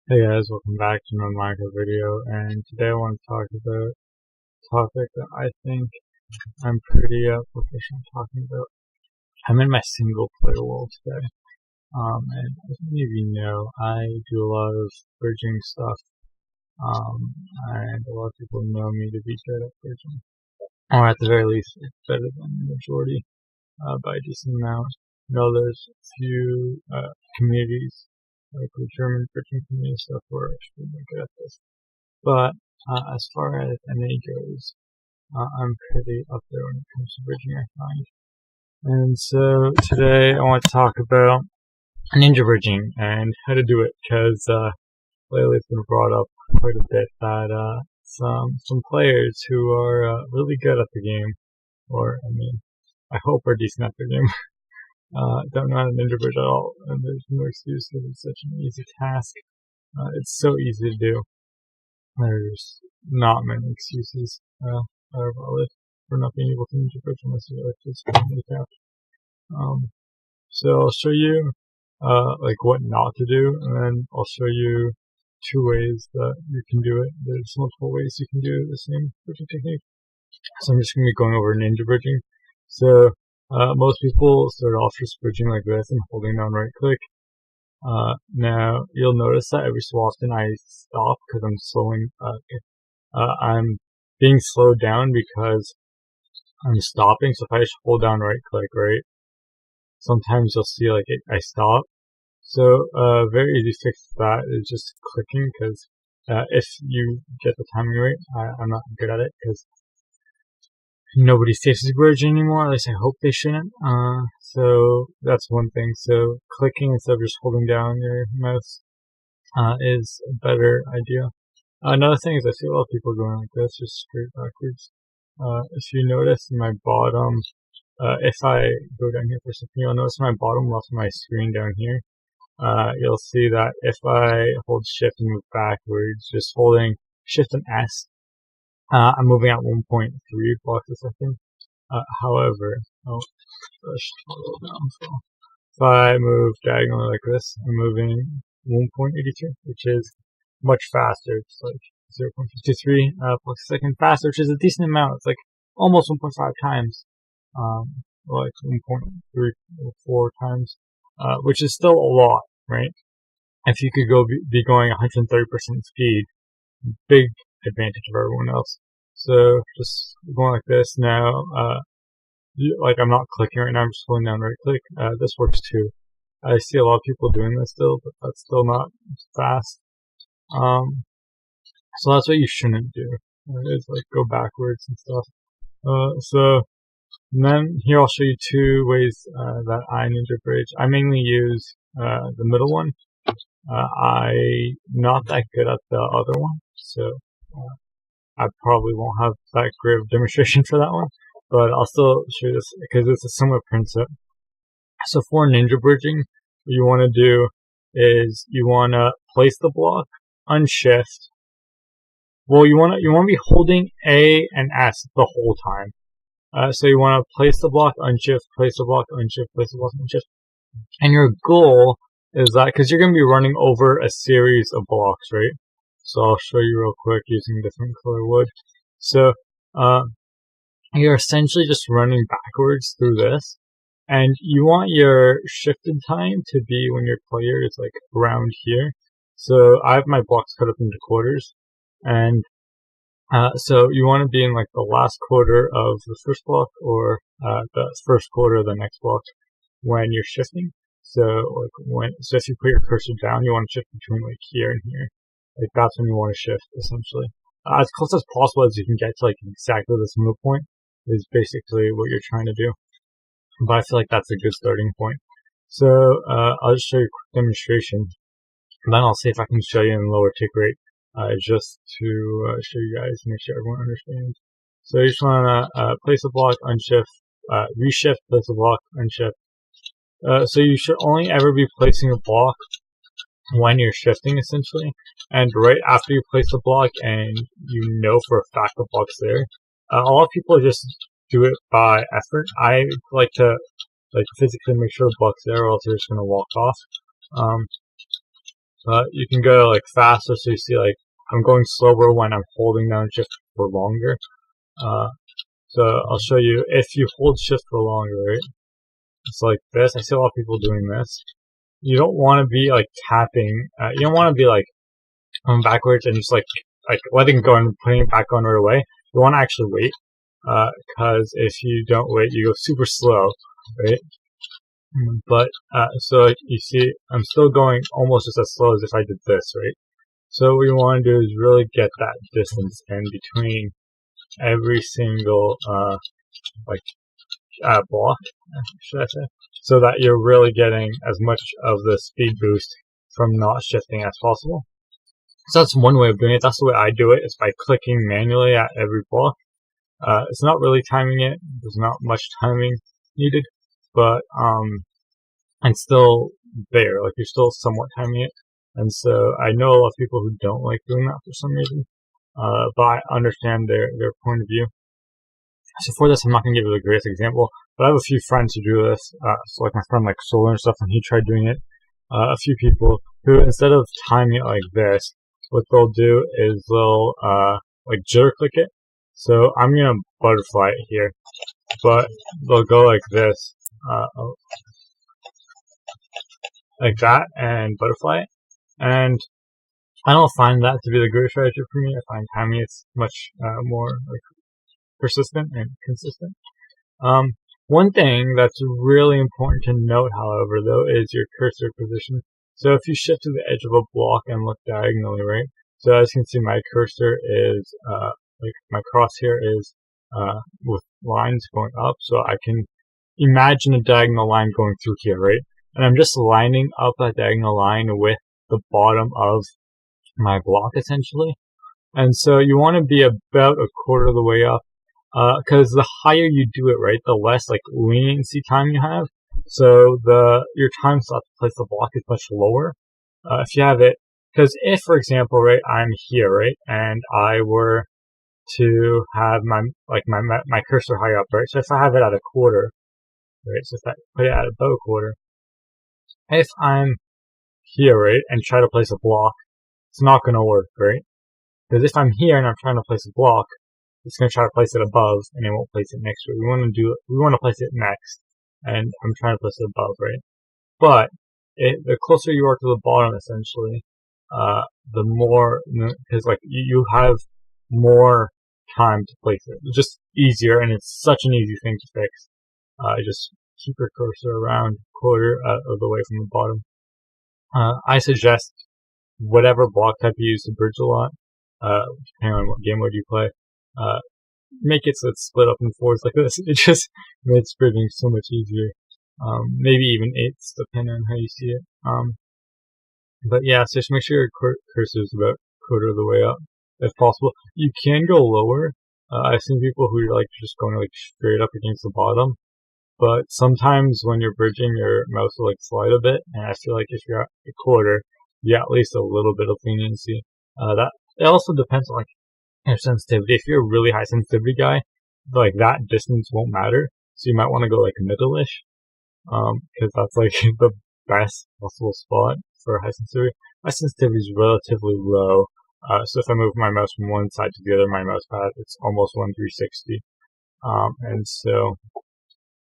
Hey guys, welcome back to my Minecraft video, and today I want to talk about a topic that I think I'm pretty proficient talking about. I'm in my single player world today, and as many of you know, I do a lot of bridging stuff, and a lot of people know me to be good at bridging, or at the very least, better than the majority by a decent amount. There's a few communities, like the German bridging community stuff, who are extremely good at this. But as far as NA goes, I'm pretty up there when it comes to bridging, I find. And so today I want to talk about ninja bridging and how to do it, because lately it's been brought up quite a bit that some players who are really good at the game, or I hope are decent at the game, don't know how to ninja bridge at all, and there's no excuse because it's such an easy task. It's so easy to do. There's not many excuses valid for not being able to ninja bridge unless you like just handicapped. So I'll show you like what not to do, and then I'll show you two ways that you can do it. There's multiple ways you can do the same bridging technique. So I'm just going to be going over ninja bridging. So most people start off just bridging like this and holding down right click. Now you'll notice that every so often I stop because I'm slowing. I'm being slowed down because I'm stopping. So if I just hold down right click, right, sometimes you'll see like I stop. So very easy fix to that is just clicking, because if you get the timing right, I'm not good at it because nobody safety bridge anymore. At least I hope they shouldn't. So that's one thing. So clicking instead of just holding down your mouse is a better idea. Another thing is I see a lot of people going like this, just straight backwards. If you notice in my bottom, if I go down here for a second, you'll notice my bottom left of my screen down here. You'll see that if I hold shift and move backwards, just holding shift and S, I'm moving at 1.3 blocks a second. However, if I move diagonally like this, I'm moving 1.82, which is much faster. It's like 0.53 blocks a second faster, which is a decent amount. It's like almost 1.5 times, like 1.34 times, which is still a lot, right? If you could be going 130% speed, big advantage of everyone else. So just going like this now, like I'm not clicking right now, I'm just holding down right click. This works too. I see a lot of people doing this still, but that's still not fast. So that's what you shouldn't do, is like go backwards and stuff. And then here I'll show you two ways that I ninja bridge. I mainly use the middle one. I'm not that good at the other one, so I probably won't have that great of a demonstration for that one, but I'll still show you this because it's a similar principle. So for ninja bridging, what you want to do is you want to place the block, unshift. Well, you want to be holding A and S the whole time. So you want to place the block, unshift, place the block, unshift, place the block, unshift. And your goal is that, because you're going to be running over a series of blocks, right? So I'll show you real quick using different color wood. So you're essentially just running backwards through this, and you want your shifted time to be when your player is like around here. So I have my blocks cut up into quarters, and so you want to be in like the last quarter of the first block, or the first quarter of the next block when you're shifting. So if you put your cursor down, you want to shift between like here and here. Like that's when you want to shift, essentially. As close as possible as you can get to like exactly this middle point is basically what you're trying to do. But I feel like that's a good starting point. So I'll just show you a quick demonstration. And then I'll see if I can show you in lower tick rate, just to show you guys, make sure everyone understands. So you just want to place a block, unshift, reshift, place a block, unshift. So you should only ever be placing a block when you're shifting, essentially, and right after you place the block and you know for a fact the block's there. A lot of people just do it by effort. I like to physically make sure the block's there, or else they're just gonna walk off. You can go like faster, so you see like I'm going slower when I'm holding down shift for longer. So I'll show you if you hold shift for longer, right? It's like this. I see a lot of people doing this. You don't want to be like tapping. You don't want to be like going backwards and just like letting go and putting it back on right away. You want to actually wait, because if you don't wait, you go super slow, right? But so you see, I'm still going almost just as slow as if I did this, right? So what you want to do is really get that distance in between every single block, should I say, so that you're really getting as much of the speed boost from not shifting as possible. So that's one way of doing it. That's the way I do it, is by clicking manually at every block. It's not really timing it. There's not much timing needed, but it's still there. Like, you're still somewhat timing it. And so I know a lot of people who don't like doing that for some reason, but I understand their point of view. So for this, I'm not going to give you the greatest example, but I have a few friends who do this. So like my friend like Solar and stuff, when he tried doing it, a few people who, instead of timing it like this, what they'll do is they'll like jitter click it. So I'm gonna butterfly it here, but they'll go like this, like that, and butterfly it. And I don't find that to be the greatest strategy for me. I find timing it's much more like persistent and consistent. One thing that's really important to note, however, though, is your cursor position. So if you shift to the edge of a block and look diagonally, right? So as you can see, my cursor is, like my crosshair is with lines going up. So I can imagine a diagonal line going through here, right? And I'm just lining up that diagonal line with the bottom of my block, essentially. And so you want to be about a quarter of the way up, because the higher you do it, right, the less like leniency time you have. So your time slot to place the block is much lower. If you have it, because if, for example, right, I'm here, right, and I were to have my cursor high up, right, so if I have it at a quarter, right, so if I put it at about a quarter, if I'm here, right, and try to place a block, it's not going to work, right? Because if I'm here and I'm trying to place a block, it's going to try to place it above, and it won't place it next to it. We want to place it next, and I'm trying to place it above, right? But the closer you are to the bottom, essentially, the more, because like you have more time to place it. It's just easier, and it's such an easy thing to fix. Just keep your cursor around a quarter of the way from the bottom. I suggest whatever block type you use to bridge a lot, depending on what game mode you play, make it so it's split up in fours like this. It just makes bridging so much easier. Maybe even eighths, depending on how you see it. But yeah, so just make sure your cursor is about a quarter of the way up, if possible. You can go lower. I've seen people who are like just going like straight up against the bottom, but sometimes when you're bridging, your mouse will like slide a bit, and I feel like if you're at a quarter, you get at least a little bit of leniency. It also depends on like your sensitivity. If you're a really high sensitivity guy, like that distance won't matter. So you might want to go like middle-ish, because that's like the best possible spot for high sensitivity. My sensitivity is relatively low, so if I move my mouse from one side to the other, my mouse pad, it's almost 1/360. And so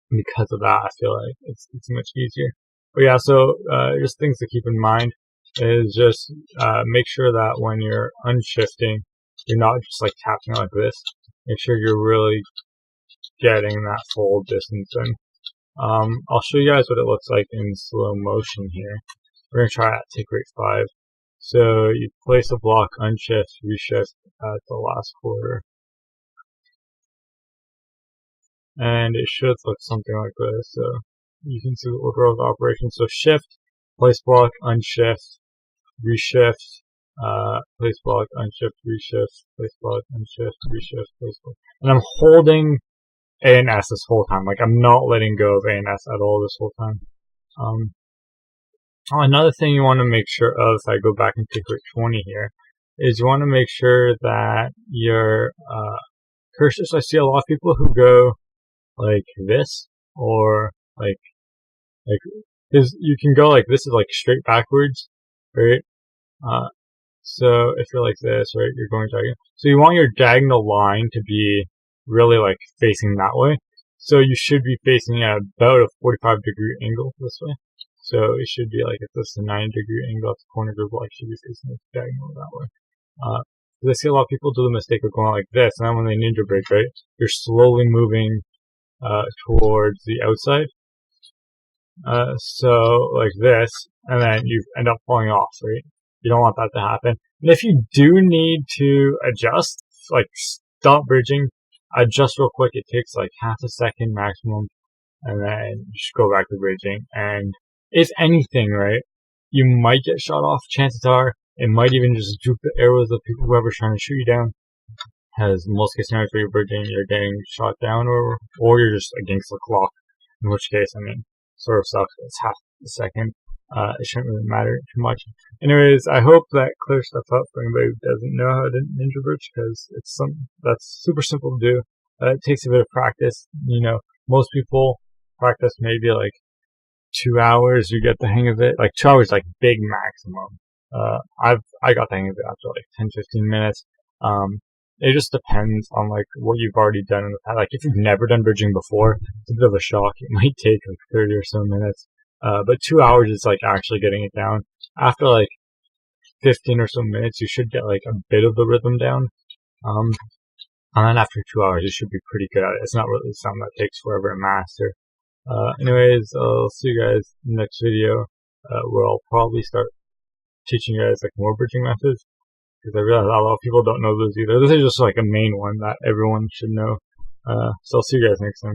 because of that, I feel like it's much easier. But yeah, so just things to keep in mind is just make sure that when you're unshifting, you're not just like tapping like this. Make sure you're really getting that full distance in. I'll show you guys what it looks like in slow motion here. We're going to try at tick rate 5. So you place a block, unshift, reshift at the last quarter. And it should look something like this. So you can see the order of the operation. So shift, place block, unshift, reshift, place block, unshift, reshift, place block, unshift, reshift, place block. And I'm holding A and S this whole time. Like, I'm not letting go of A and S at all this whole time. Another thing you want to make sure of, if I go back and tick rate 20 here, is you want to make sure that your cursor, so I see a lot of people who go like this, or like, because you can go like this is like straight backwards, right? So if you're like this, right, you're going diagonal. So you want your diagonal line to be really like facing that way. So you should be facing at about a 45-degree angle this way. So it should be like if this is a 90-degree angle at the corner group, like should be facing it diagonal that way. I see a lot of people do the mistake of going like this, and then when they ninja bridge, right, you're slowly moving towards the outside. So like this, and then you end up falling off, right? You don't want that to happen. And if you do need to adjust, like stop bridging, adjust real quick. It takes like half a second maximum, and then just go back to bridging. And if anything, right, you might get shot off. Chances are it might even just juke the arrows of people, whoever's trying to shoot you down. As most case scenarios where you're bridging, you're getting shot down, or you're just against the clock. In which case, I mean, sort of sucks. It's half a second. It shouldn't really matter too much. Anyways, I hope that clears stuff up for anybody who doesn't know how to ninja bridge, because it's something that's super simple to do. It takes a bit of practice. You know, most people practice maybe like 2 hours. You get the hang of it. Like 2 hours, like big maximum. I got the hang of it after like 10-15 minutes. It just depends on like what you've already done in the past. Like if you've never done bridging before, it's a bit of a shock. It might take like 30 or so minutes. But 2 hours is like actually getting it down. After like 15 or so minutes, you should get like a bit of the rhythm down. And then after 2 hours, you should be pretty good at it. It's not really something that takes forever to master. Anyways, I'll see you guys in the next video, where I'll probably start teaching you guys like more bridging methods, because I realize a lot of people don't know those either. This is just like a main one that everyone should know. So I'll see you guys next time.